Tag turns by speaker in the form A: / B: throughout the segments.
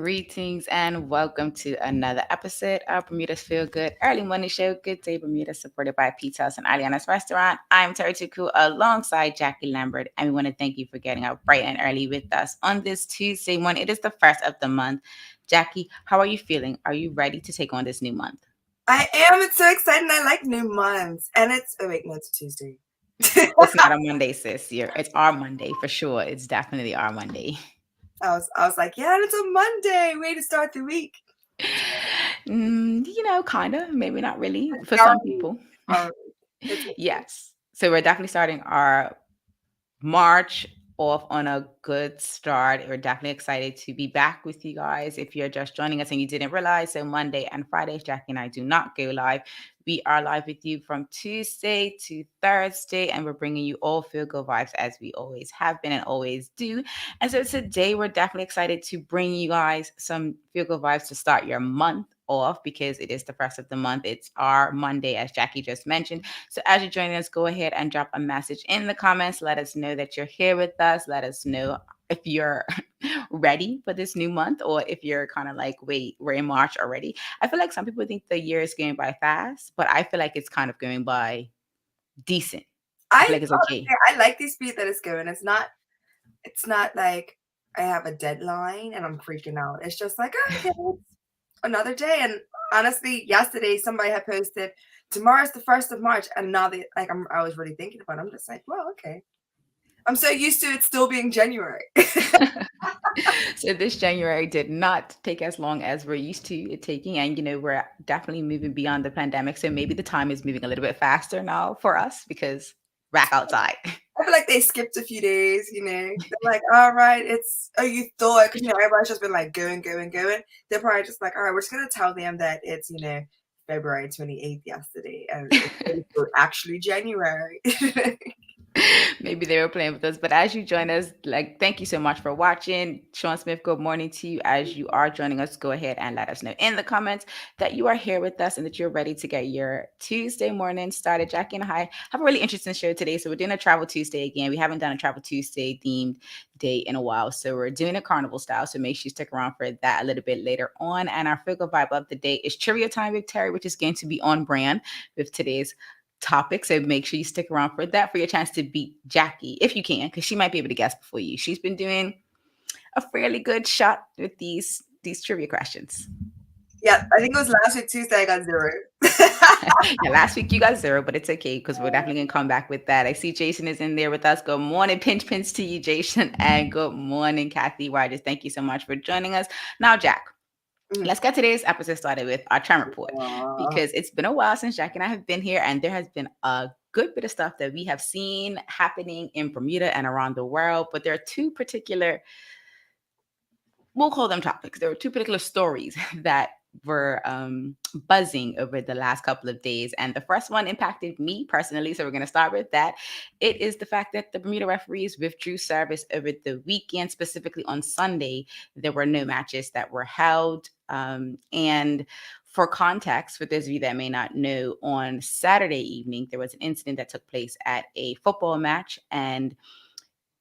A: Greetings and welcome to another episode of Bermuda's Feel Good Early Morning Show. Good Day Bermuda, supported by Pizza House and Aliana's Restaurant. I'm Terri Tuku alongside Jackie Lambert, and we want to thank you for getting up bright and early with us on this Tuesday morning. It is the first of the month. Jackie, how are you feeling? Are you ready to take on this new month?
B: I am. It's so exciting. I like new months. And it's Tuesday.
A: It's not a Monday, sis. It's our Monday for sure. It's definitely our Monday.
B: I was like, yeah, it's a Monday. Way to start the week.
A: Kind of, maybe not really for
B: Our
A: some
B: week.
A: people.
B: Our week.
A: Yes. So we're definitely starting our March off on a good start. We're definitely excited to be back with you guys. If you're just joining us and you didn't realize, so Monday and Fridays, Jackie and I do not go live. We are live with you from Tuesday to Thursday, and we're bringing you all feel good vibes as we always have been and always do. And so today, we're definitely excited to bring you guys some feel good vibes to start your month off because it is the first of the month. It's our Monday, as Jackie just mentioned. So as you're joining us, go ahead and drop a message in the comments. Let us know that you're here with us. Let us know if you're ready for this new month or if you're kind of like, wait, we're in March already. I feel like some people think the year is going by fast, but I feel like it's kind of going by decent. I feel like it's okay.
B: I like the speed that it's going. It's not like I have a deadline and I'm freaking out. It's just like, okay, it's another day. And honestly, yesterday somebody had posted tomorrow's the 1st of March, and now I was really thinking about it. I'm just like, well, okay. I'm so used to it still being January.
A: So this January did not take as long as we're used to it taking. And, we're definitely moving beyond the pandemic. So maybe the time is moving a little bit faster now for us because back outside.
B: I feel like they skipped a few days, They're like, all right, you thought, because, everybody's just been like going. They're probably just like, all right, we're just going to tell them that it's, February 28th yesterday and it's actually January.
A: Maybe they were playing with us, but as you join us, thank you so much for watching. Sean Smith, good morning to you. As you are joining us, go ahead and let us know in the comments that you are here with us and that you're ready to get your Tuesday morning started. Jackie and I have a really interesting show today. So we're doing a Travel Tuesday again. We haven't done a Travel Tuesday themed day in a while. So we're doing a carnival style. So make sure you stick around for that a little bit later on. And our figure vibe of the day is Trivia Time with Terri, which is going to be on brand with today's topic. So make sure you stick around for that for your chance to beat Jackie if you can, because she might be able to guess before you. She's been doing a fairly good shot with these trivia questions.
B: Yeah, I think it was last week Tuesday I got 0.
A: Yeah, last week you got 0, but it's okay because we're definitely gonna come back with that. I see Jason is in there with us. Good morning, pinch to you, Jason, and good morning, Kathy Rogers. Thank you so much for joining us. Now, Jack. Let's get today's episode started with our trend report because it's been a while since Jack and I have been here, and there has been a good bit of stuff that we have seen happening in Bermuda and around the world. But there are two particular, we'll call them topics. There were two particular stories that were buzzing over the last couple of days. And the first one impacted me personally. So we're going to start with that. It is the fact that the Bermuda referees withdrew service over the weekend, specifically on Sunday. There were no matches that were held. And for context, for those of you that may not know, on Saturday evening, there was an incident that took place at a football match. And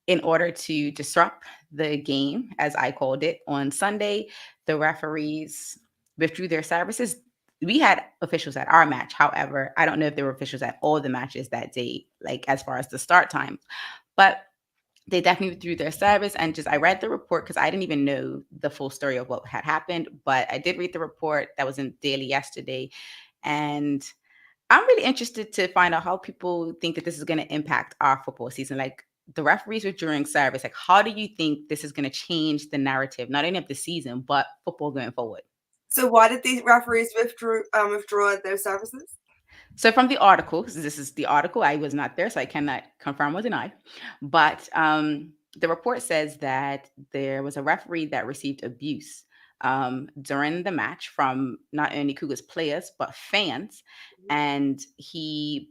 A: in order to disrupt the game, as I called it, on Sunday, the referees withdrew their services. We had officials at our match. However, I don't know if there were officials at all the matches that day, as far as the start time. But they definitely withdrew their service. And I read the report because I didn't even know the full story of what had happened. But I did read the report that was in Daily yesterday. And I'm really interested to find out how people think that this is going to impact our football season. The referees withdrawing service, how do you think this is going to change the narrative, not only of the season, but football going forward?
B: So why did these referees withdraw their services?
A: So from the article, this is the article, I was not there, so I cannot confirm or deny. But the report says that there was a referee that received abuse during the match from not only Cougars players, but fans. And he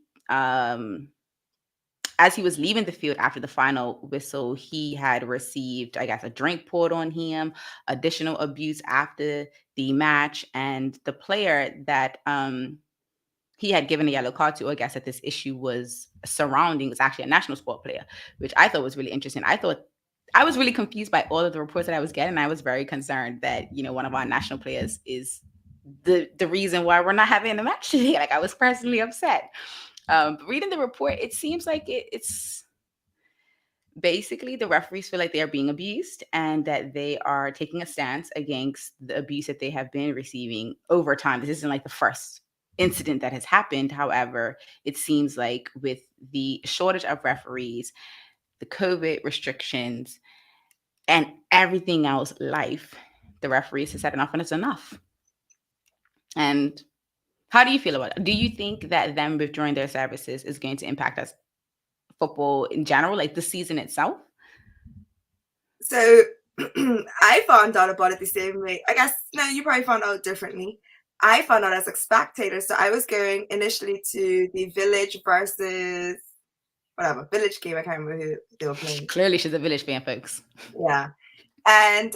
A: as he was leaving the field after the final whistle, he had received, I guess, a drink poured on him, additional abuse after the match, and the player that he had given a yellow card to, I guess, that this issue was surrounding was actually a national sport player, which I thought was really interesting. I thought I was really confused by all of the reports that I was getting. I was very concerned that, one of our national players is the reason why we're not having a match today. Like, I was personally upset. But reading the report, it seems like it's basically the referees feel like they are being abused and that they are taking a stance against the abuse that they have been receiving over time. This isn't like the first incident that has happened. However, it seems like with the shortage of referees, the COVID restrictions, and everything else, life, the referees have said enough and it's enough. And how do you feel about it? Do you think that them withdrawing their services is going to impact us football in general, like the season itself?
B: So I found out about it the same way. I guess, no, you probably found out differently. I found out as a spectator. So I was going initially to the Village versus whatever, Village game. I can't remember who they were playing.
A: Clearly, she's a Village fan, folks.
B: Yeah. And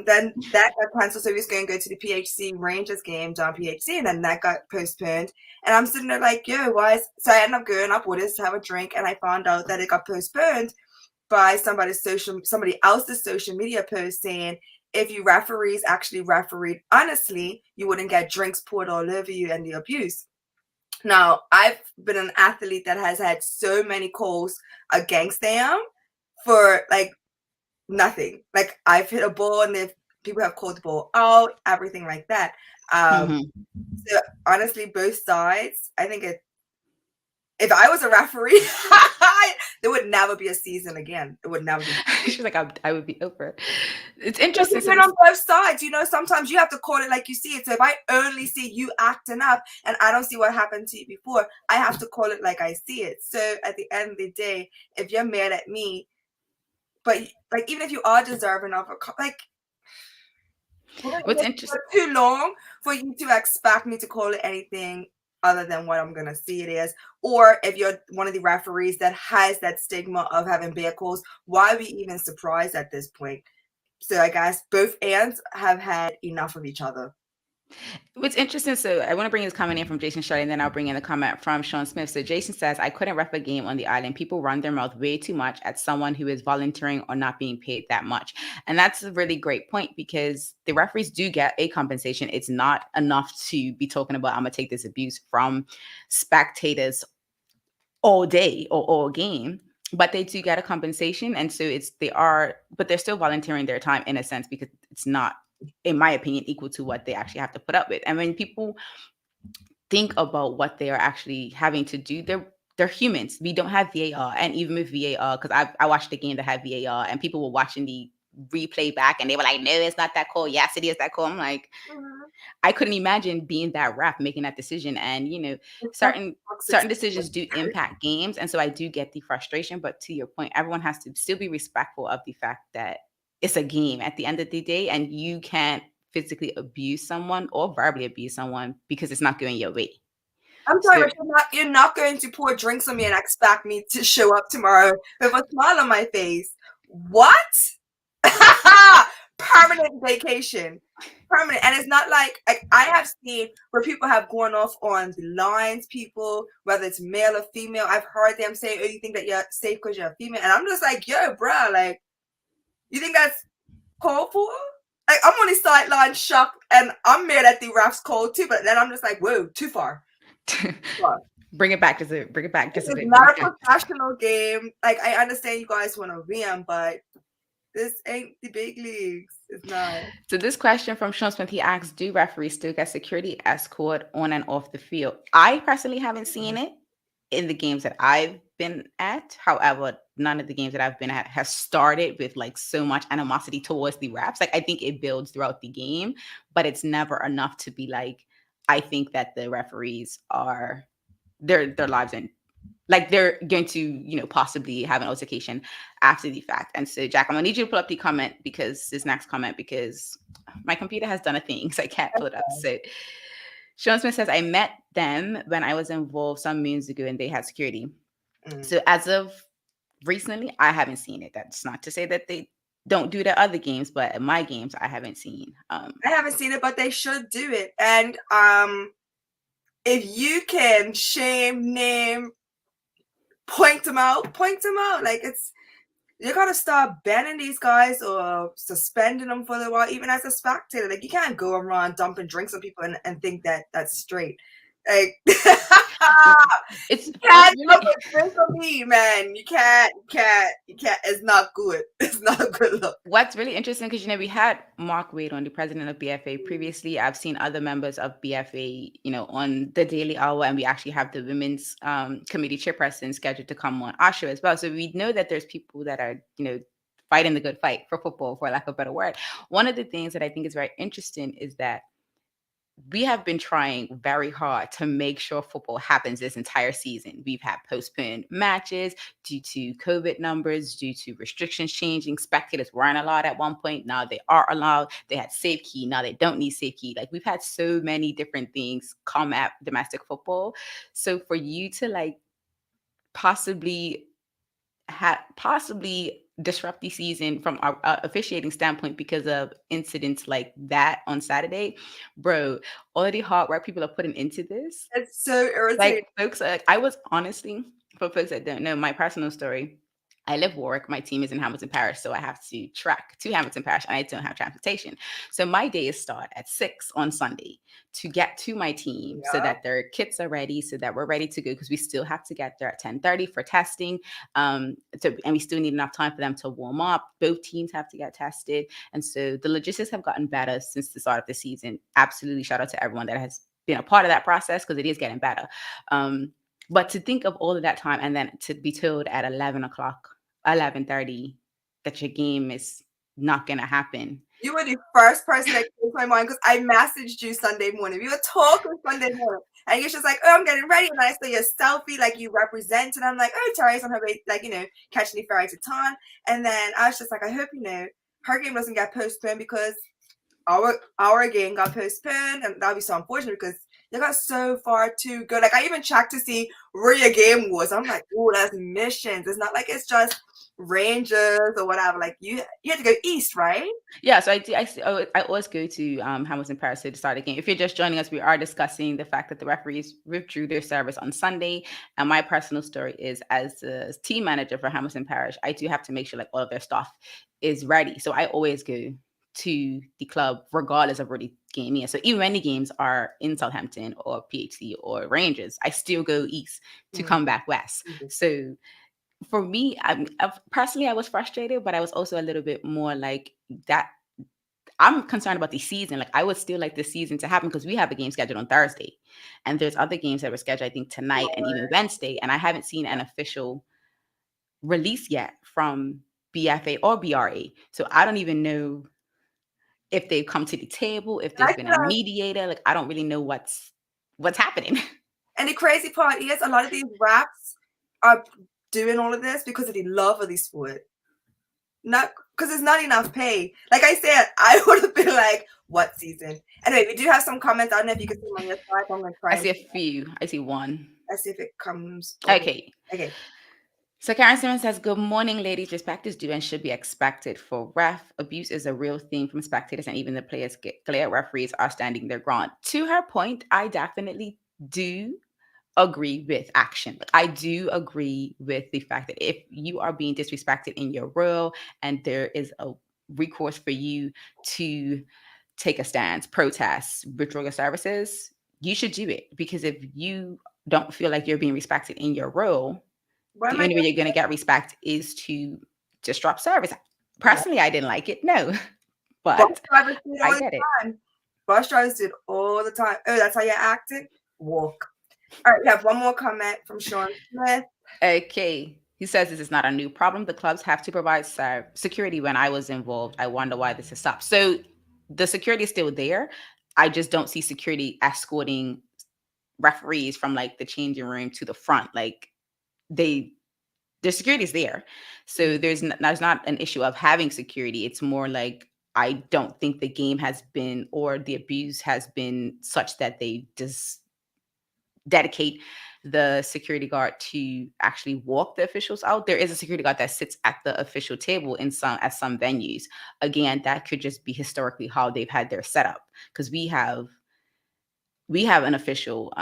B: then that got cancelled. So we was going to go to the PHC Rangers game down PHC, and then that got postponed. And I'm sitting there like, yo, why is... So I ended up going up with us to have a drink, and I found out that it got postponed by somebody else's social media post saying if you referees actually refereed honestly, you wouldn't get drinks poured all over you and the abuse. Now, I've been an athlete that has had so many calls against them for like nothing. Like I've hit a ball and people have called the ball out, everything like that. So honestly, both sides, I think if I was a referee, there would never be a season again. It would never be.
A: She's like, I would be over. It's interesting.
B: It's on both sides. Sometimes you have to call it like you see it. So if I only see you acting up and I don't see what happened to you before, I have to call it like I see it. So at the end of the day, if you're mad at me, but like even if you are deserving of
A: what's interesting,
B: too long for you to expect me to call it anything other than what I'm gonna see it is, or if you're one of the referees that has that stigma of having bad calls, why are we even surprised at this point? So I guess both ends have had enough of each other.
A: What's interesting, so I want to bring this comment in from Jason Shirley, and then I'll bring in a comment from Sean Smith. So Jason says, I couldn't ref a game on the island. People run their mouth way too much at someone who is volunteering or not being paid that much. And that's a really great point because the referees do get a compensation. It's not enough to be talking about, I'm going to take this abuse from spectators all day or all game. But they do get a compensation. And so but they're still volunteering their time in a sense because it's not, in my opinion, equal to what they actually have to put up with. And when people think about what they are actually having to do, they're humans. We don't have VAR. And even with VAR, because I watched the game that had VAR and people were watching the replay back and they were like, no, it's not that call. Yes, it is that call. I'm like, I couldn't imagine being that ref making that decision. And, certain decisions do impact games. And so I do get the frustration. But to your point, everyone has to still be respectful of the fact that it's a game at the end of the day, and you can't physically abuse someone or verbally abuse someone because it's not going your way.
B: I'm sorry, but you're not going to pour drinks on me and expect me to show up tomorrow with a smile on my face. What? Permanent vacation. Permanent. And it's not like I have seen where people have gone off on the lines, people, whether it's male or female. I've heard them say, oh, you think that you're safe because you're a female? And I'm just like, yo, bro, like, you think that's called for? Like, I'm on the sideline shocked, and I'm mad at the refs call too, but then I'm just like, whoa, too far.
A: Bring it back. Bring it back.
B: It's not a professional game. Like, I understand you guys want to win, but this ain't the big leagues. It's not.
A: So this question from Sean Smith, he asks, do referees still get security escort on and off the field? I personally haven't seen it in the games that I've been at. However, none of the games that I've been at has started with like so much animosity towards the refs. Like I think it builds throughout the game, but it's never enough to be like, I think that the referees are their lives in, like they're going to, possibly have an altercation after the fact. And so, Jack, I'm gonna need you to pull up the comment because this next comment, because my computer has done a thing, so I can't pull it up. So Sean Smith says, I met them when I was involved some moons ago and they had security. So as of recently, I haven't seen it. That's not to say that they don't do the other games, but in my games, I haven't seen.
B: I haven't seen it, but they should do it. And if you can shame, name, point them out. Like you gotta start banning these guys or suspending them for a little while, even as a spectator. Like, you can't go around dumping drinks on people and think that that's straight. Like,
A: It's what's
B: can't dump
A: really
B: a drink on me, man. You can't. It's not good. It's not a good look.
A: What's really interesting, because we had Mark Wade on, the president of BFA
B: Mm,
A: previously. I've seen other members of BFA, on the Daily Hour, and we actually have the women's committee chairperson scheduled to come on our show as well. So we know that there's people that are, fighting the good fight for football, for lack of a better word. One of the things that I think is very interesting is that we have been trying very hard to make sure football happens this entire season. We've had postponed matches due to COVID numbers, due to restrictions changing. Spectators weren't allowed at one point. Now they are allowed. They had safe key. Now they don't need safe key. Like, we've had so many different things come at domestic football. So for you to possibly possibly disrupt the season from our officiating standpoint because of incidents like that on Saturday, bro. All of the hard work people are putting into this,
B: it's so irritating.
A: like, folks, I was honestly, for folks that don't know my personal story, I live Warwick. My team is in Hamilton Parish, so I have to trek to Hamilton Parish, and I don't have transportation. So my days start at 6 on Sunday to get to my team so
B: Yeah.
A: that their kits are ready, so that we're ready to go, because we still have to get there at 10:30 for testing. And we still need enough time for them to warm up. Both teams have to get tested, and so the logistics have gotten better since the start of the season. Absolutely, shout out to everyone that has been a part of that process, because it is getting better. But to think of all of that time and then to be told at 11 o'clock, 11:30, that your game is not gonna happen.
B: You were the first person that came to my mind because I messaged you Sunday morning. We were talking Sunday morning, and you're just like, "Oh, I'm getting ready," and I saw your selfie, like you represent, and I'm like, "Oh, Terry's on her way, like catching the ferry to town." And then I was just like, "I hope her game doesn't get postponed because our game got postponed, and that'll be so unfortunate because you got so far to go." Like, I even checked to see where your game was. I'm like, "Oh, that's missions. It's not like it's just Rangers or whatever. Like, you had to go east, right?"
A: Yeah, so I always go to Hamilton Paris to start the game. If you're just joining us, we are discussing the fact that the referees withdrew their service on Sunday. And my personal story is, as the team manager for Hamilton Parish, I do have to make sure like all of their stuff is ready. So I always go to the club regardless of where the game is. So even when the games are in Southampton or PHC or Rangers, I still go east to
B: Mm.
A: come back west. So for me, personally, I was frustrated, but I was also a little bit more like that. I'm concerned about the season. Like, I would still like the season to happen, because we have a game scheduled on Thursday, and there's other games that were scheduled, I think, tonight and even Wednesday, and I haven't seen an official release yet from BFA or BRA. So I don't even know if they've come to the table, if
B: And I
A: there's been
B: feel
A: a
B: like,
A: mediator. Like, I don't really know what's happening.
B: and the crazy part is, a lot of these raps are doing all of this because of the love of the sport, not because there's not enough pay. Like I said, I would have been like, "What season?" Anyway, we do have some comments. I don't know if you can see them on your side. I'm gonna try
A: I
B: and
A: see a few. I see one.
B: let's see if it comes over.
A: Okay.
B: Okay,
A: So Karen Simmons says, "Good morning, ladies. Respect is due and should be expected for ref. Abuse is a real thing from spectators, and even the players get clear. Referees are standing their ground." To her point, I definitely do agree with action. Like, I do agree with the fact that if you are being disrespected in your role and there is a recourse for you to take a stance, protest, withdraw your services, you should do it. Because if you don't feel like you're being respected in your role,
B: what am
A: the
B: I
A: only way
B: doing?
A: you're going to get respect is to disrupt service.
B: Yeah.
A: Personally, I didn't like it. No,
B: Bus
A: but
B: drivers do it
A: I
B: all the
A: get it.
B: time. Bus drivers do it all the time. Oh, that's how you're acting? Walk. All right, we have one more comment from Sean Smith.
A: Okay. He says this is not a new problem. The clubs have to provide security. When I was involved, I wonder why this has stopped. So the security is still there. I just don't see security escorting referees from like the changing room to the front. Like, they the security is there. So there's not an issue of having security. It's more like, I don't think the game has been, or the abuse has been such that they just dedicate the security guard to actually walk the officials out. There is a security guard that sits at the official table at some venues. Again, that could just be historically how they've had their setup, because we have an official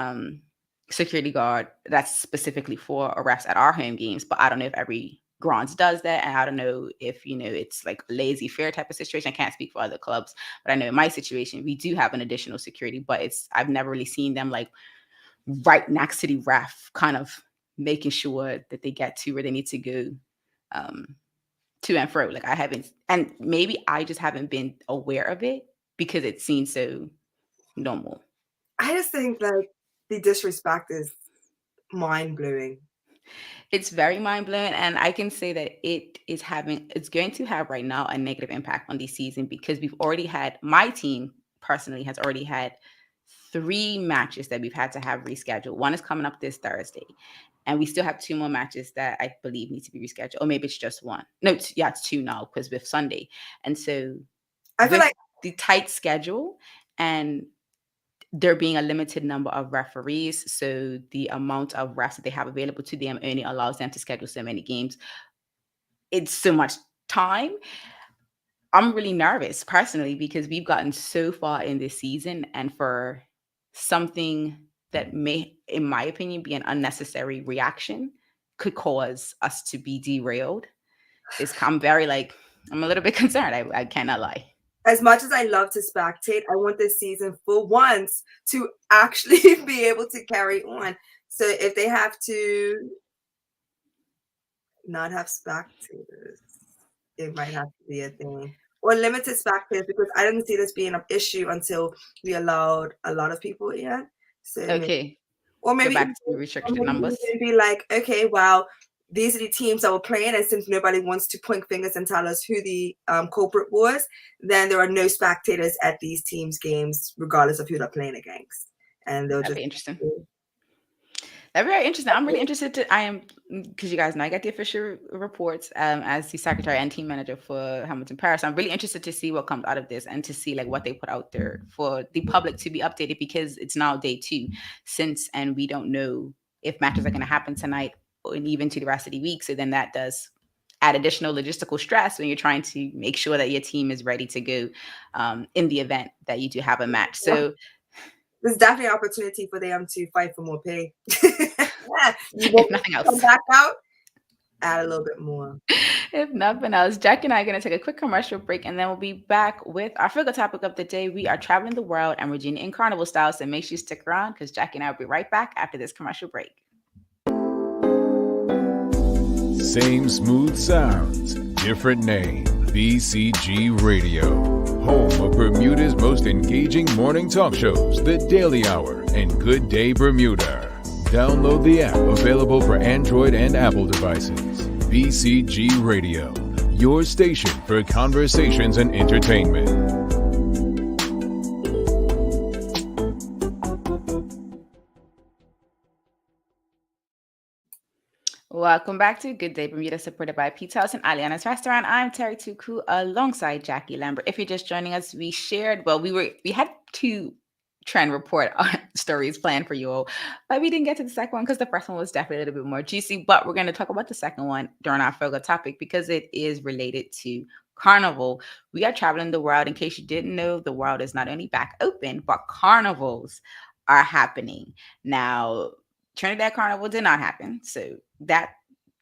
A: security guard that's specifically for arrests at our home games, but I don't know if every Grants does that, and I don't know if it's like a lazy fair type of situation. I can't speak for other clubs, but I know in my situation we do have an additional security, but I've never really seen them like right next to the ref, kind of making sure that they get to where they need to go, um, to and fro. Like I haven't, and maybe I just haven't been aware of it because it seems so normal.
B: I just think like the disrespect is mind blowing.
A: It's very mind blowing, and I can say that it's going to have right now a negative impact on the season because we've already had my team personally has already had 3 matches that we've had to have rescheduled. One is coming up this Thursday, and we still have 2 more matches that I believe need to be rescheduled, or maybe it's just one. No, yeah, it's 2 now because with Sunday, and so
B: I feel
A: with
B: like
A: the tight schedule and there being a limited number of referees, so the amount of refs that they have available to them only allows them to schedule so many games. It's so much time. I'm really nervous personally because we've gotten so far in this season, and for something that may, in my opinion, be an unnecessary reaction could cause us to be derailed. I'm very like I'm a little bit concerned. I cannot lie.
B: as much as I love to spectate, I want this season for once to actually be able to carry on. So if they have to not have spectators, it might have to be a thing. Or limited spectators, because I didn't see this being an issue until we allowed a lot of people in. So maybe,
A: Okay,
B: or
A: go
B: maybe
A: back
B: even,
A: to
B: or
A: restricted
B: maybe
A: numbers.
B: even be like, okay, well, these are the teams that were playing, and since nobody wants to point fingers and tell us who the culprit was, then there are no spectators at these teams' games, regardless of who they're playing against, and they'll
A: That'd
B: just.
A: be interesting. That's very interesting. I'm really interested to. I am because you guys know I get the official reports as the secretary and team manager for Hamilton Paris. I'm really interested to see what comes out of this and to see like what they put out there for the public to be updated because it's now day 2 since, and we don't know if matches are going to happen tonight and even to the rest of the week. So then that does add additional logistical stress when you're trying to make sure that your team is ready to go in the event that you do have a match. So
B: There's definitely an opportunity for them to fight for more pay. Yeah, you
A: if
B: want
A: nothing
B: to come
A: else.
B: back out, add a little bit more.
A: If nothing else, Jack and I are going to take a quick commercial break and then we'll be back with our figure topic of the day. We are traveling the world and Virginia in carnival style, so make sure you stick around because Jack and I will be right back after this commercial break.
C: Same smooth sounds, different name. BCG Radio, home of Bermuda's most engaging morning talk shows, The Daily Hour and Good Day Bermuda. Download the app available for Android and Apple devices. BCG Radio, your station for conversations and entertainment.
A: Welcome back to Good Day Bermuda, supported by Pizza House and Aliana's Restaurant. I'm Terry Tuku alongside Jackie Lambert. If you're just joining us, we had 2 trend report stories planned for you all, but we didn't get to the second one because the first one was definitely a little bit more juicy. But we're going to talk about the second one during our further topic because it is related to Carnival. We are traveling the world. In case you didn't know, the world is not only back open, but carnivals are happening now. Trinidad Carnival did not happen. So that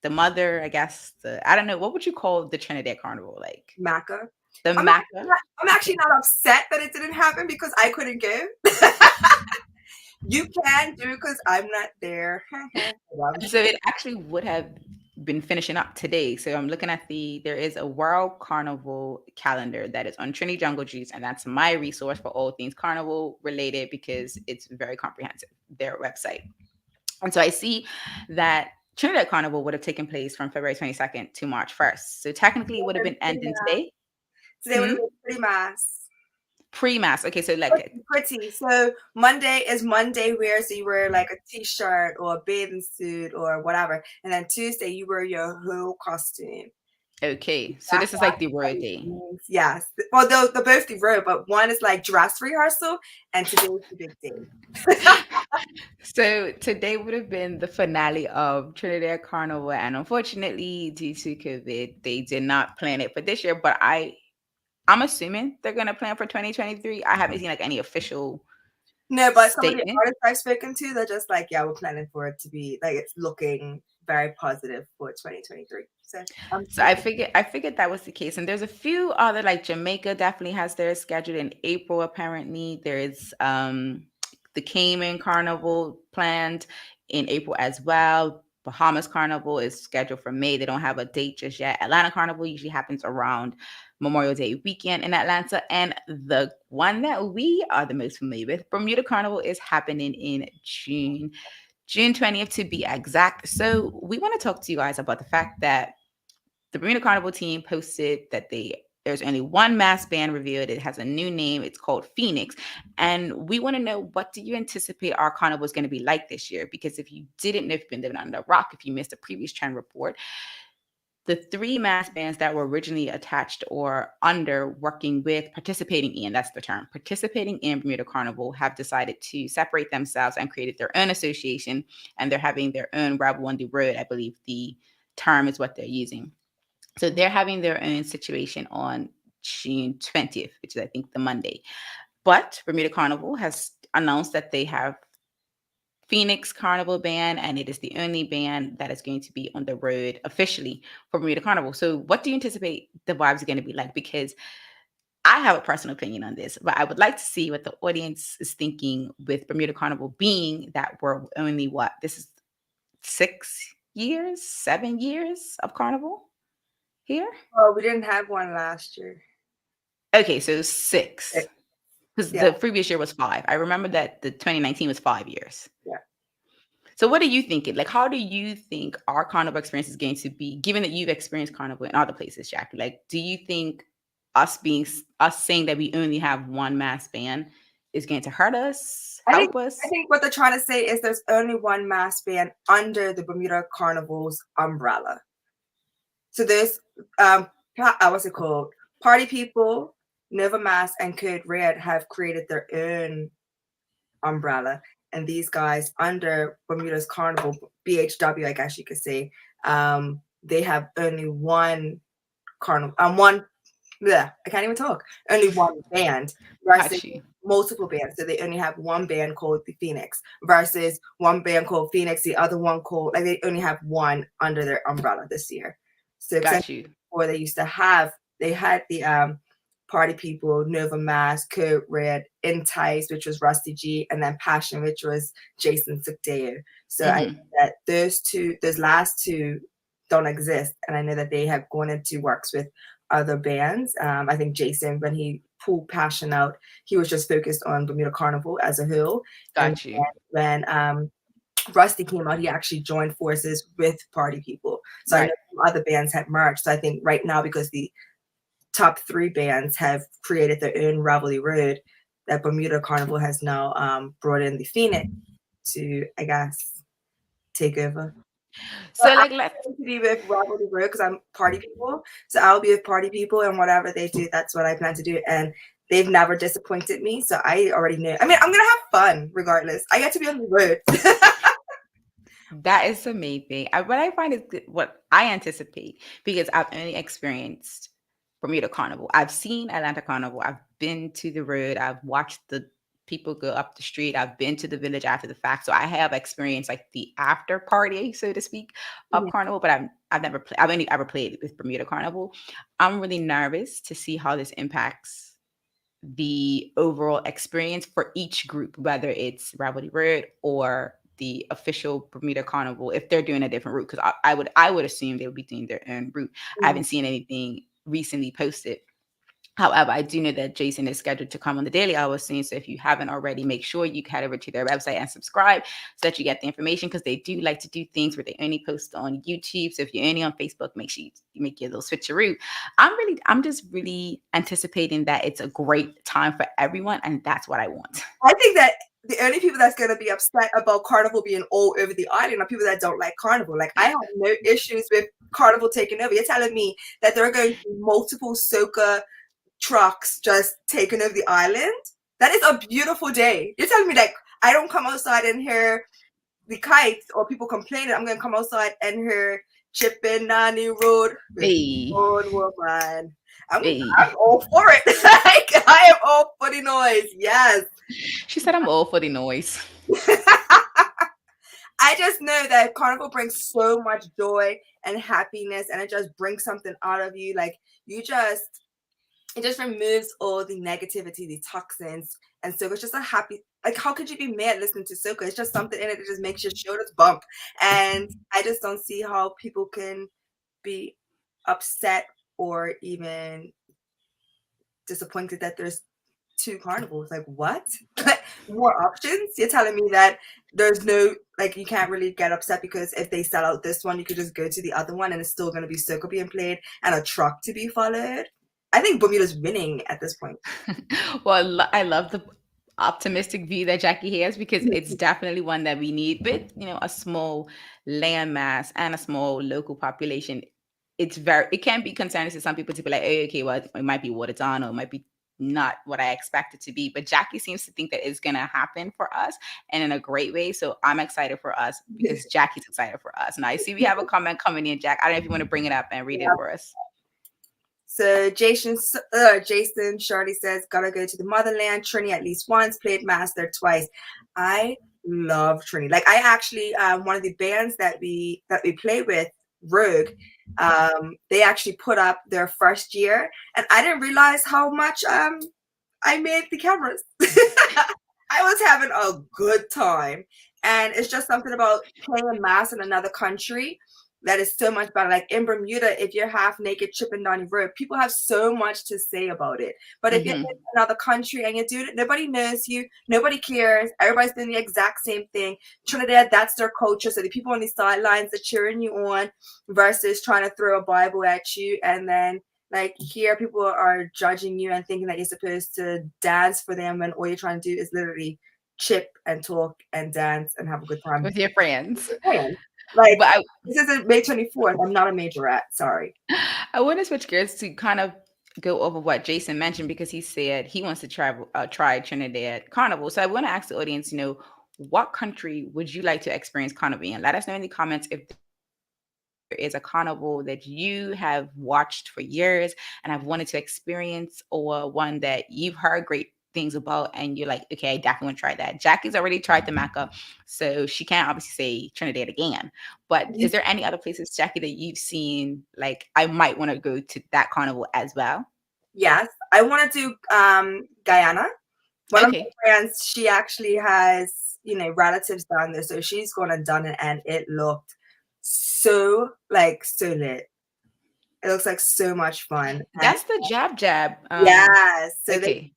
A: the mother, I guess, I don't know, what would you call the Trinidad Carnival? Like
B: Maca.
A: the
B: I'm
A: Maca?
B: I'm actually not upset that it didn't happen because I couldn't go. You can do because I'm not there.
A: So it actually would have been finishing up today. So I'm looking at there is a World Carnival calendar that is on Trini Jungle Juice, and that's my resource for all things carnival related because it's very comprehensive, their website. And so I see that Trinidad Carnival would have taken place from February 22nd to March 1st. So technically it would have been ending today.
B: Today would have been pretty mass.
A: Pre-mass. Okay, so like
B: pretty. So Monday is Monday wear, so you wear like a t-shirt or a bathing suit or whatever, and then Tuesday you wear your whole costume.
A: Okay, so this is like the royal day.
B: Yes, well they're both the royal, but one is like dress rehearsal, and today's the big day.
A: So today would have been the finale of Trinidad Carnival, and unfortunately, due to COVID, they did not plan it for this year. But I'm assuming they're gonna plan for 2023. I haven't seen like any official.
B: No, but some of the
A: statement.
B: artists I've spoken to, they're just like, yeah, we're planning for it to be like it's looking very positive for 2023. So
A: So I figured that was the case. And there's a few other, like Jamaica definitely has theirs scheduled in April, apparently. There's the Cayman Carnival planned in April as well. Bahamas Carnival is scheduled for May. They don't have a date just yet. Atlanta Carnival usually happens around Memorial Day weekend in Atlanta. And the one that we are the most familiar with, Bermuda Carnival, is happening in June 20th to be exact. So we want to talk to you guys about the fact that the Bermuda Carnival team posted that there's only one mass band revealed. It has a new name. It's called Phoenix. And we want to know, what do you anticipate our carnival is going to be like this year? Because if you didn't know, if you've been living under a rock, if you missed a previous trend report, the three mass bands that were originally attached or under working with participating in, that's the term, participating in Bermuda Carnival, have decided to separate themselves and created their own association. And they're having their own Rebel on the Road, I believe the term is what they're using. So they're having their own situation on June 20th, which is, I think, the Monday. But Bermuda Carnival has announced that they have Phoenix Carnival band, and it is the only band that is going to be on the road officially for Bermuda Carnival. So what do you anticipate the vibes are going to be like? Because I have a personal opinion on this, but I would like to see what the audience is thinking with Bermuda Carnival being that we're only this is 7 years of Carnival here?
B: Oh, we didn't have one last year.
A: Okay, so 6. Because the previous year was 5. I remember that the 2019 was 5 years.
B: Yeah.
A: So what are you thinking? Like, how do you think our carnival experience is going to be, given that you've experienced carnival in other places, Jacky? Like, do you think us saying that we only have one mass band is going to hurt us, help us?
B: I think what they're trying to say is there's only one mass band under the Bermuda Carnival's umbrella. So there's what's it called? Party People, Nova Mass, and Code Red have created their own umbrella, and these guys under Bermuda's Carnival, BHW, I guess you could say, they have only one carnival, I can't even talk. Only one band versus multiple bands. So they only have one band called the Phoenix versus one band called Phoenix, the other one called, like, they only have one under their umbrella this year. So before they had the Party People, Nova Mass, Code Red, Entice, which was Rusty G, and then Passion, which was Jason Sukdeo. So I know that those last two don't exist, and I know that they have gone into works with other bands. I think Jason, when he pulled Passion out, he was just focused on Bermuda Carnival as a whole. When Rusty came out, he actually joined forces with Party People. So I know other bands had merged. So I think right now, because the top 3 bands have created their own Revelry Road, that Bermuda Carnival has now brought in the Phoenix to, I guess, take over.
A: So like, let's
B: be with Revelry Road because I'm Party People. So I'll be with Party People, and whatever they do, that's what I plan to do. And they've never disappointed me. So I already know. I mean, I'm going to have fun regardless. I get to be on the road.
A: That is amazing. What I find is what I anticipate, because I've only experienced Bermuda Carnival. I've seen Atlanta Carnival. I've been to the road. I've watched the people go up the street. I've been to the village after the fact. So I have experienced like the after party, so to speak, of Carnival, but I've only ever played with Bermuda Carnival. I'm really nervous to see how this impacts the overall experience for each group, whether it's Revelry Road or the official Bermuda Carnival, if they're doing a different route, because I would assume they would be doing their own route. I haven't seen anything recently posted. However, I do know that Jason is scheduled to come on the Daily Hour soon. So if you haven't already, make sure you head over to their website and subscribe so that you get the information, because they do like to do things where they only post on YouTube. So if you're only on Facebook, make sure you make your little switcheroo. I'm just really anticipating that it's a great time for everyone, and that's what I want.
B: I think that the only people that's going to be upset about Carnival being all over the island are people that don't like Carnival. Like, I have no issues with Carnival taking over. You're telling me that there are going to be multiple soca trucks just taking over the island? That is a beautiful day. You're telling me that I don't come outside and hear the kites or people complaining. I'm going to come outside and hear Chippin' Nanny Road.
A: Hey.
B: Road woman. I'm all for it. Like, I am all for the noise. Yes.
A: She said I'm all for the noise.
B: I just know that Carnival brings so much joy and happiness, and it just brings something out of you. Like it just removes all the negativity, the toxins, and so it's just a happy. Like, how could you be mad listening to soca? It's just something in it that just makes your shoulders bump, and I just don't see how people can be upset or even disappointed that there's two carnivals. Like, what? More options? You're telling me that there's no, like, you can't really get upset because if they sell out this one, you could just go to the other one and it's still going to be soca being played and a truck to be followed. I think Bermuda's winning at this point.
A: Well, I love the optimistic view that Jacky has because it's definitely one that we need. With a small land mass and a small local population, it can be concerning to some people to be like, oh, okay, well, it might be watered down or it might be not what I expect it to be. But Jacky seems to think that it's gonna happen for us and in a great way. So I'm excited for us because Jacky's excited for us. And I see we have a comment coming in, Jack. I don't know if you want to bring it up and read it for us.
B: So Jason Shirley says, gotta go to the motherland. Trini at least once, played master twice. I love Trini. Like, I actually one of the bands that we play with, Rogue, they actually put up their first year, and I didn't realize how much I made the cameras. I was having a good time, and it's just something about playing a mass in another country that is so much better. Like in Bermuda, if you're half naked tripping down the road, people have so much to say about it. But if you're in another country and you're doing it, nobody knows you, nobody cares, everybody's doing the exact same thing. Trinidad, that's their culture. So the people on the sidelines are cheering you on versus trying to throw a Bible at you. And then, like, here, people are judging you and thinking that you're supposed to dance for them when all you're trying to do is literally chip and talk and dance and have a good time
A: with your friends.
B: Like, but this is May 24th. I'm not a majorette. Sorry.
A: I want to switch gears to kind of go over what Jason mentioned because he said he wants to try Trinidad Carnival. So I want to ask the audience, what country would you like to experience Carnival in? Let us know in the comments if there is a carnival that you have watched for years and have wanted to experience, or one that you've heard great things about and you're like, okay, I definitely want to try that. Jacky's already tried the Mecca, so she can't obviously say Trinidad again. But is there any other places, Jacky, that you've seen, like, I might want to go to that carnival as well?
B: Yes, I want to do Guyana. One of my friends, she actually has, relatives down there, so she's gone and done it, and it looked so lit. It looks like so much fun.
A: That's the jab.
B: Yes. So they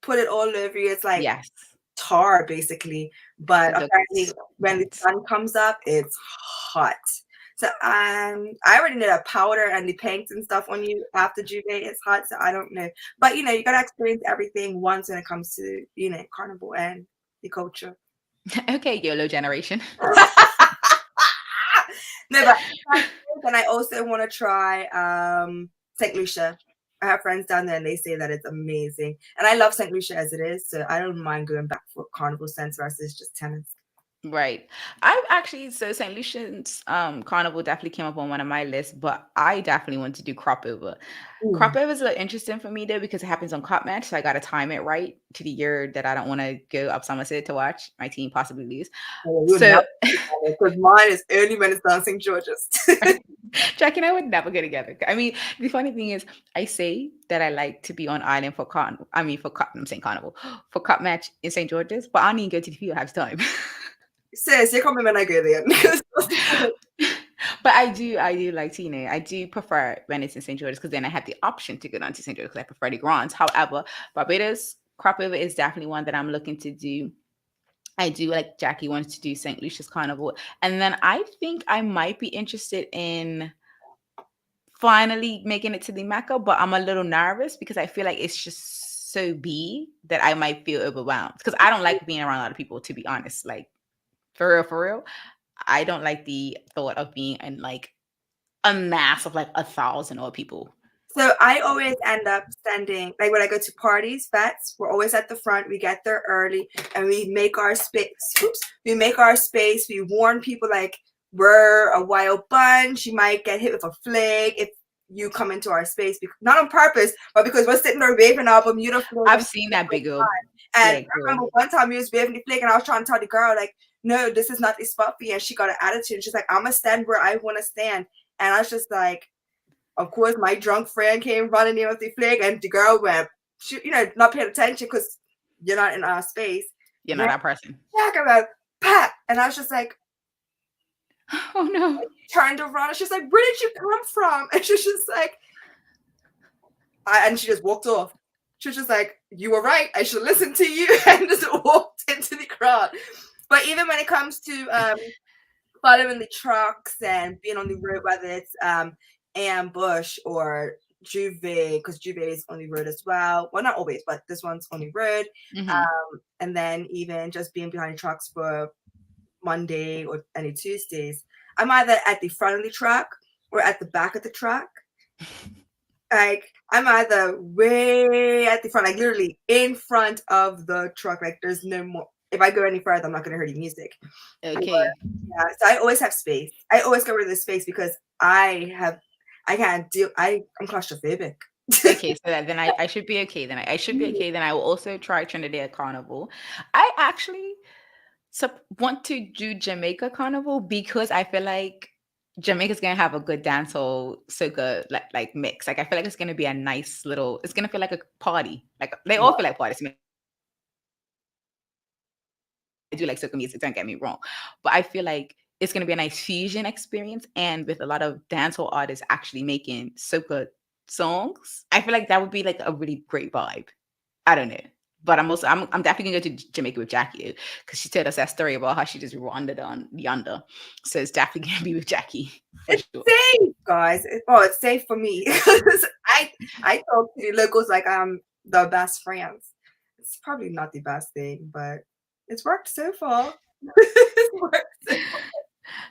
B: put it all over you. It's like tar, basically. But apparently when the sun comes up, it's hot. So I already know that powder and the paints and stuff on you after Juve is hot. So I don't know. But, you got to experience everything once when it comes to, Carnival and the culture.
A: Okay, YOLO generation.
B: No, but and I also want to try St. Lucia. I have friends down there and they say that it's amazing. And I love St. Lucia as it is, so I don't mind going back for carnival sense versus just tennis.
A: Right. So St. Lucian's carnival definitely came up on one of my lists, but I definitely want to do crop over. Crop over is a little interesting for me though because it happens on Cup Match, so I got to time it right to the year that I don't want to go up Somerset to watch my team possibly lose. So
B: because mine is early when it's down St. George's.
A: Jacky and I would never get together. I mean, the funny thing is, I say that I like to be on island for carnival. I'm saying carnival for Cup Match in St. George's, but I don't even go to the field half the time.
B: Sis, you're coming when I go there.
A: But I do like to, I do prefer when it's in St. George's because then I have the option to go down to St. George's because I prefer the Grands. However, Barbados crop over is definitely one that I'm looking to do. I do, like Jacky wants to do St. Lucia's Carnival. And then I think I might be interested in finally making it to the Mecca, but I'm a little nervous because I feel like it's just so big that I might feel overwhelmed because I don't like being around a lot of people, to be honest. Like, for real, I don't like the thought of being in like a mass of like 1,000 odd people.
B: So I always end up standing, like when I go to parties, fets, we're always at the front. We get there early and we make our space. We make our space. We warn people like we're a wild bunch. You might get hit with a flag if you come into our space, not on purpose, but because we're sitting there waving our Bermuda flag.
A: I've seen that big old.
B: And I remember one time we was waving the flag and I was trying to tell the girl, like, no, this is not the spot for you. And she got an attitude. And she's like, I'm going to stand where I want to stand. And I was just like, of course, my drunk friend came running in with the flag, and the girl went, she, not paying attention because you're not in our space.
A: You're not that person.
B: Jack about pat. And I was just like,
A: oh no.
B: Turned around and she's like, where did you come from? And she's just like, and she just walked off. She was just like, you were right. I should listen to you. And just walked into the crowd. But even when it comes to following the trucks and being on the road, whether it's Ambush or Juve, because Juve is on the road as well. Well, not always, but this one's on the road. And then even just being behind the trucks for Monday or any Tuesdays, I'm either at the front of the truck or at the back of the truck. Like, I'm either way at the front, like literally in front of the truck. Like, there's no more. If I go any further, I'm not going to hear the music.
A: Okay.
B: Yeah, so I always have space. I always get rid of the space because I can't deal. I'm claustrophobic.
A: Okay, so then I should be okay. Then I should be okay. Then I will also try Trinidad Carnival. I actually want to do Jamaica Carnival because I feel like Jamaica's gonna have a good dancehall soca like mix. Like I feel like it's gonna be a nice little. It's gonna feel like a party. Like they all feel like parties. I do like soca music. Don't get me wrong, but I feel like it's gonna be a nice fusion experience, and with a lot of dancehall artists actually making soca songs, I feel like that would be like a really great vibe. I don't know. But I'm definitely gonna go to Jamaica with Jacky because she told us that story about how she just wandered on yonder. So it's definitely gonna be with Jacky.
B: It's safe, guys. It's safe for me. I talk to the locals like I'm the best friends. It's probably not the best thing, but it's worked so far.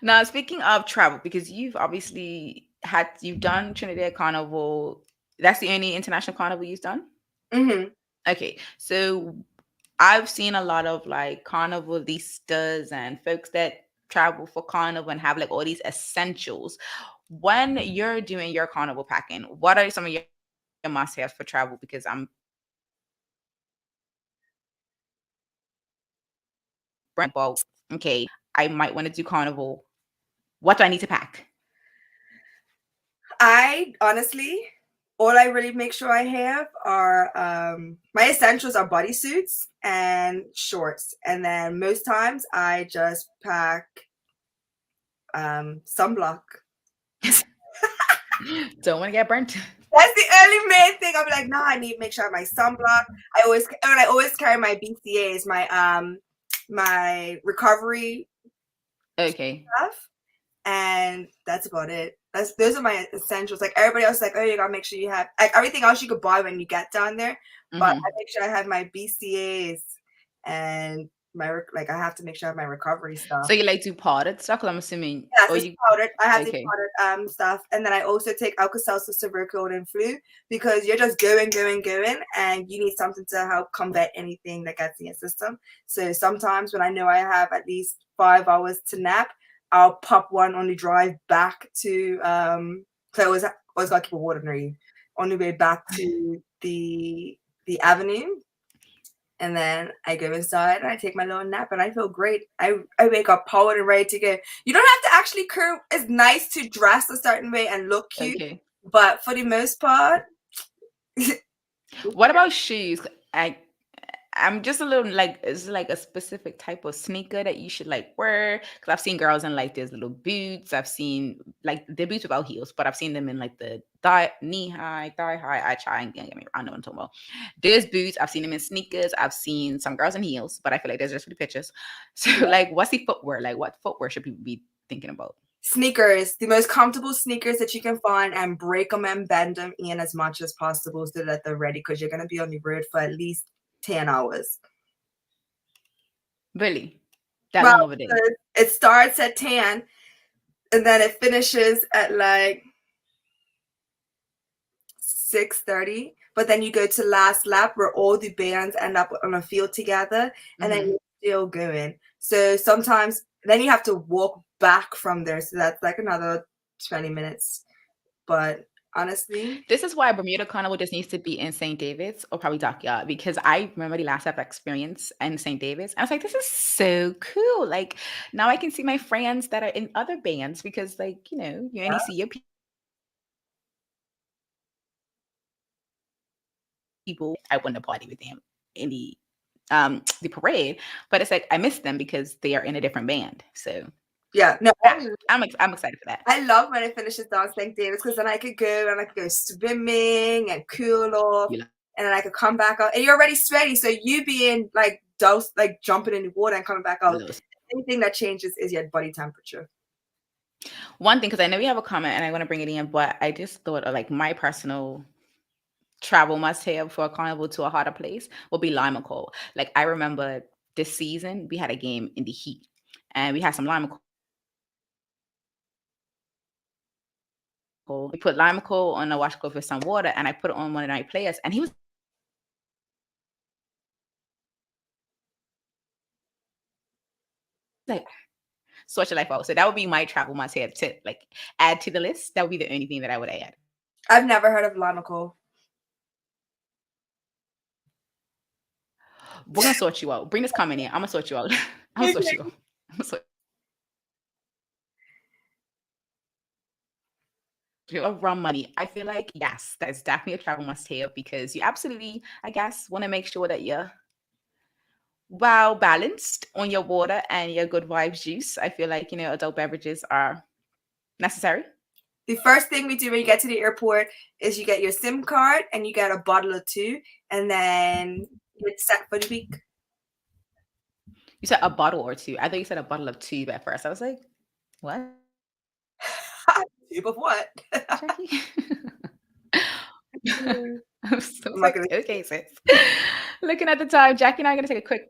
A: Now, speaking of travel, because you've done Trinidad Carnival. That's the only international carnival you've done?
B: Mm-hmm.
A: Okay, so I've seen a lot of like carnivalistas and folks that travel for carnival and have like all these essentials. When you're doing your carnival packing, what are some of your must-haves for travel? Because I'm okay, I might want to do carnival. What do I need to pack?
B: I honestly, all I really make sure I have are my essentials are bodysuits and shorts. And then most times I just pack sunblock.
A: Don't want to get burnt.
B: That's the only main thing. I'll be like, no, I need to make sure I have my sunblock. I always carry my BCAs, my recovery stuff. And that's about it. Those are my essentials. Like everybody else is like, oh, you gotta make sure you have like everything else you could buy when you get down there. But I make sure I have my BCAs and I have to make sure I have my recovery stuff.
A: So you like do powdered stuff? Because I'm assuming
B: powdered. I have the powdered stuff, and then I also take Alka-Seltzer, severe cold and flu because you're just going, and you need something to help combat anything that gets in your system. So sometimes when I know I have at least 5 hours to nap, I'll pop one on the drive back to so I always gotta keep a water near you on the way back to the avenue. And then I go inside and I take my little nap and I feel great. I wake up powered and ready to go. You don't have to actually curve. It's nice to dress a certain way and look cute. But for the most part.
A: What about shoes? I'm just a little like, is it like a specific type of sneaker that you should like wear? Because I've seen girls in like these little boots. I've seen like the boots without heels, but I've seen them in like the knee high, thigh high. I try and get me. I know what I'm talking about. There's boots. I've seen them in sneakers. I've seen some girls in heels, but I feel like that's just for the pictures. So like, what's the footwear? Like, what footwear should people be thinking about?
B: Sneakers, the most comfortable sneakers that you can find, and break them and bend them in as much as possible so that they're ready, because you're going to be on the road for at least 10 hours.
A: Really? That long of a day?
B: It starts at 10 and then it finishes at like 6:30. But then you go to last lap where all the bands end up on a field together, and then you're still going. So sometimes then you have to walk back from there. So that's like another 20 minutes. But honestly.
A: This is why Bermuda Carnival just needs to be in St. David's or probably Dockyard, because I remember the last experience in St. David's. I was like, this is so cool. Like now I can see my friends that are in other bands because like, you only see your people. I wouldn't have party with them in the parade, but it's like I miss them because they are in a different band. So
B: Yeah, no,
A: yeah, I'm excited for that.
B: I love when it finishes down St. David's because then I could go and I could go swimming and cool off,
A: You
B: and then I could come back out and you're already sweaty, so you being like doused, like jumping in the water and coming back out.
A: love
B: Anything that changes is your body temperature.
A: one thing, because I know you have a comment and I want to bring it in, but I just thought of like my personal travel must have for a carnival to a hotter place will be lima coal. Like I remember this season we had a game in the heat and we had some lima coal. We put lima coal on a washcloth with some water and I put it on one of the night players and he was like sort your life out. So that would be my travel must have to like add to the list. That would be the only thing that I would add.
B: I've never heard of lima coal.
A: We're gonna sort you out. Bring this comment in. I'm gonna sort you out. I'm gonna sort you out. I'm gonna sort you out. Rum money. I feel like yes, that's definitely a travel must have because you absolutely, I guess, want to make sure that you're well balanced on your water and your good vibes juice. I feel like adult beverages are necessary.
B: The first thing we do when you get to the airport is you get your SIM card and you get a bottle of 2, and then it's set for the week.
A: You said a bottle or 2. I thought you said a bottle of tube at first. I was like, what?
B: Tube of what?
A: Jackie? I'm so
B: I'm not
A: like,
B: gonna.
A: okay, sis. Looking at the time, Jackie and I are gonna take a quick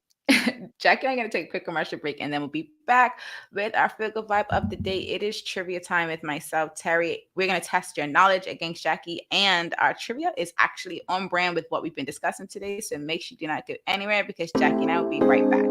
A: Jackie and I are gonna take a quick commercial break and then we'll be back with our feel good vibe of the day. It is trivia time with myself, Terri. We're gonna test your knowledge against Jackie, and our trivia is actually on brand with what we've been discussing today. So make sure you do not go anywhere because Jackie and I will be right back.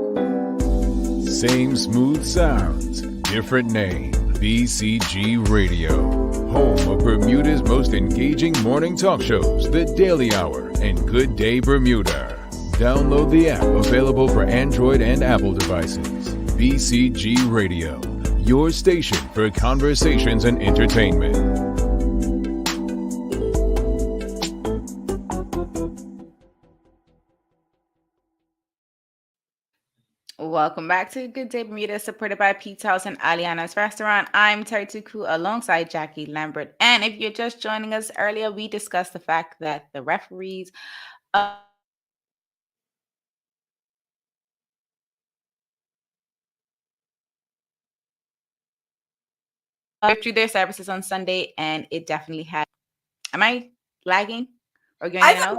C: Same smooth sounds, different name. BCG Radio, home of Bermuda's most engaging morning talk shows, The Daily Hour and Good Day Bermuda. Download the app available for Android and Apple devices. BCG Radio, your station for conversations and entertainment.
A: Welcome back to Good Day Bermuda, supported by Pete's House and Aliana's Restaurant. I'm Terri Tuku alongside Jackie Lambert. And if you're just joining us earlier, we discussed the fact that the referees through their services on Sunday, and it definitely had. Am I lagging or going
B: I
A: in and out?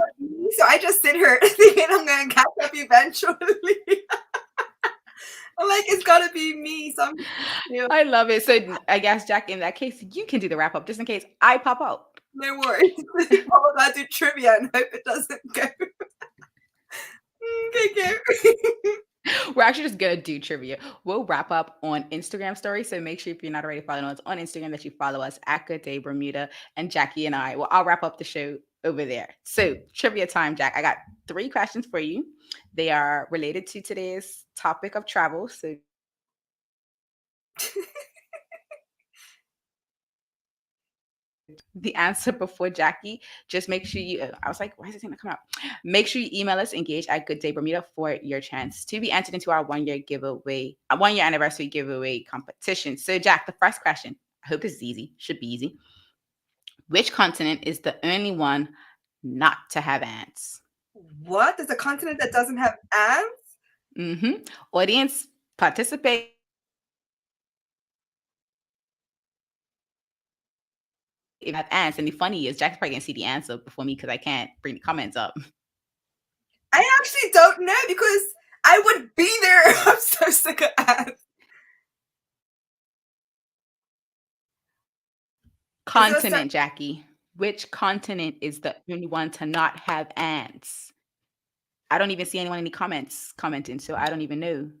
B: So I just sit here thinking I'm going to catch up eventually. I'm like, it's got to be me.
A: I love it. So I guess, Jack, in that case, you can do the wrap up just in case I pop out.
B: No worries. I'll gotta do trivia and hope it doesn't go. Okay.
A: We're actually just gonna do trivia. We'll wrap up on Instagram story. So make sure if you're not already following us on Instagram that you follow us at Good Day Bermuda, and Jackie and I. Well, I'll wrap up the show over there. So trivia time, Jack. I got 3 questions for you. They are related to today's topic of travel. So the answer before Jackie, just make sure you, I was like, why is it going to come out? Make sure you email us, engage at Good Day Bermuda for your chance to be entered into our 1 year giveaway, a 1 year anniversary giveaway competition. So Jack, the first question, I hope this is easy, should be easy. Which continent is the only one not to have ants?
B: What? There's a continent that doesn't have ants?
A: Mm-hmm. Audience, participate. If I have ants, and the funny is Jack's probably gonna see the answer before me because I can't bring the comments up.
B: I actually don't know because I would be there. I'm so sick of ants.
A: Continent, Jackie. Which continent is the only one to not have ants? I don't even see anyone in the comments commenting, so I don't even know.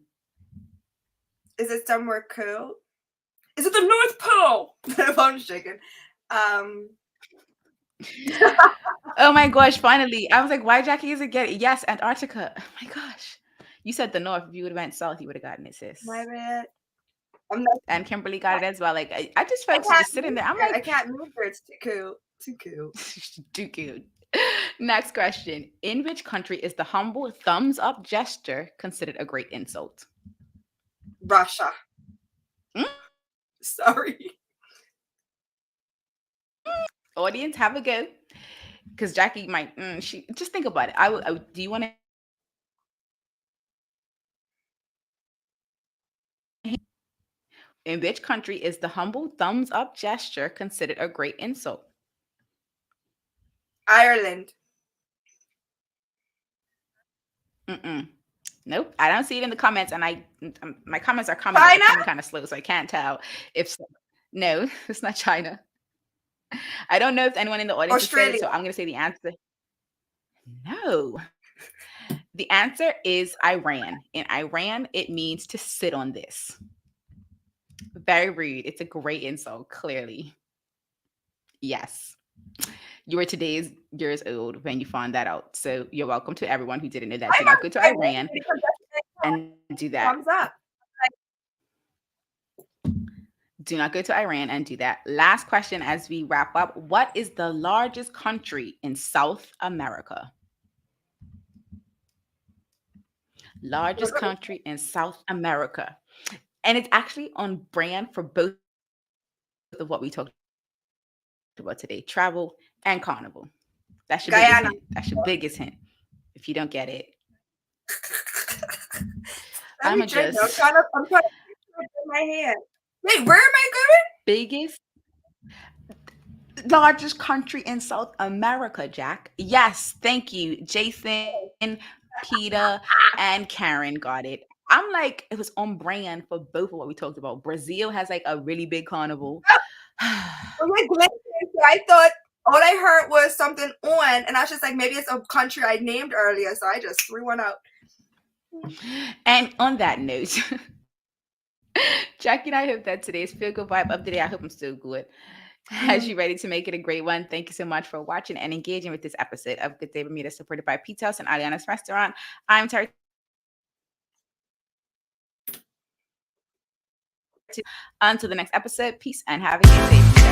B: Is it somewhere cool? Is it the North Pole? I'm shaking.
A: Oh my gosh, finally. I was like, why Jackie isn't getting yes, Antarctica. Oh my gosh. You said the north. If you would have went south, you would have gotten it,
B: My
A: sis.
B: bad. I'm not.
A: And Kimberly got it as well. Like I just
B: I
A: folks are
B: can't
A: just sitting
B: move
A: there. I'm
B: there. I
A: like,
B: can't move there. It's too cool. Too cool.
A: too cute. Next question. In which country is the humble thumbs up gesture considered a great insult?
B: Russia.
A: Mm,
B: Sorry.
A: Audience, have a go. Because Jackie might, she just think about it. Do you want to? In which country is the humble thumbs up gesture considered a great insult?
B: Ireland.
A: Mm-mm. Nope, I don't see it in the comments, and my comments are coming, but they're
B: China.
A: coming kind of slow, so I can't tell if. No, it's not China. I don't know if anyone in the audience has said it,
B: Australia.
A: so I'm going to say the answer. No, the answer is Iran. In Iran, it means to sit on this. Very rude. It's a great insult, clearly. Yes. You were today's years old when you found that out. So you're welcome to everyone who didn't know that. Do not go to Iran and do that.
B: Thumbs up.
A: Do not go to Iran and do that. Last question as we wrap up. What is the largest country in South America? Largest country in South America. And it's actually on brand for both of what we talked about today, travel and carnival. That's your biggest
B: Guyana.
A: hint. That's your biggest hint. If you don't get it,
B: I'm
A: I'm
B: trying to
A: just
B: picture it in my hand. Wait, where am I going?
A: biggest, largest country in South America, Jack. Yes, thank you. Jason, Peter, and Karen got it. I'm like, it was on brand for both of what we talked about. Brazil has like a really big carnival.
B: I thought all I heard was something on, and I was just like, maybe it's a country I named earlier, so I just threw one out.
A: And on that note, Jackie and I hope that today's Feel Good Vibe of the day, I hope I'm still good. As you ready to make it a great one, thank you so much for watching and engaging with this episode of Good Day Bermuda, supported by Pizza House and Aliana's Restaurant. I'm Terri. Until the next episode, peace and have a good day.